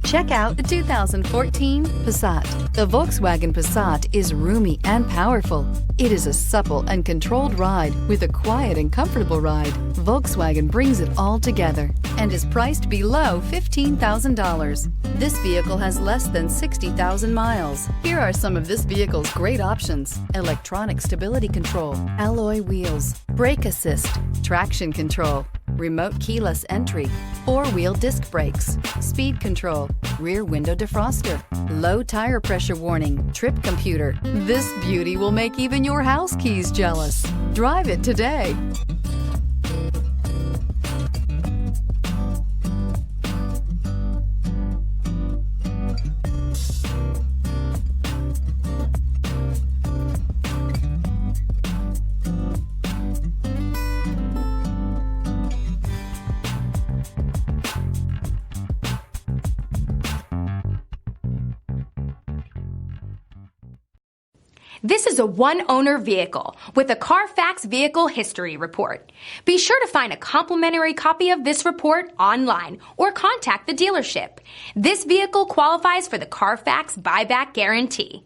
Check out the 2014 Passat. The Volkswagen Passat is roomy and powerful. It is a supple and controlled ride with a quiet and comfortable ride. Volkswagen brings it all together and is priced below $15,000. This vehicle has less than 60,000 miles. Here are some of this vehicle's great options: electronic stability control, alloy wheels, brake assist, traction control, remote keyless entry, four-wheel disc brakes, speed control, rear window defroster, low tire pressure warning, trip computer. This beauty will make even your house keys jealous. Drive it today. This is a one-owner vehicle with a Carfax Vehicle History Report. Be sure to find a complimentary copy of this report online or contact the dealership. This vehicle qualifies for the Carfax Buyback Guarantee.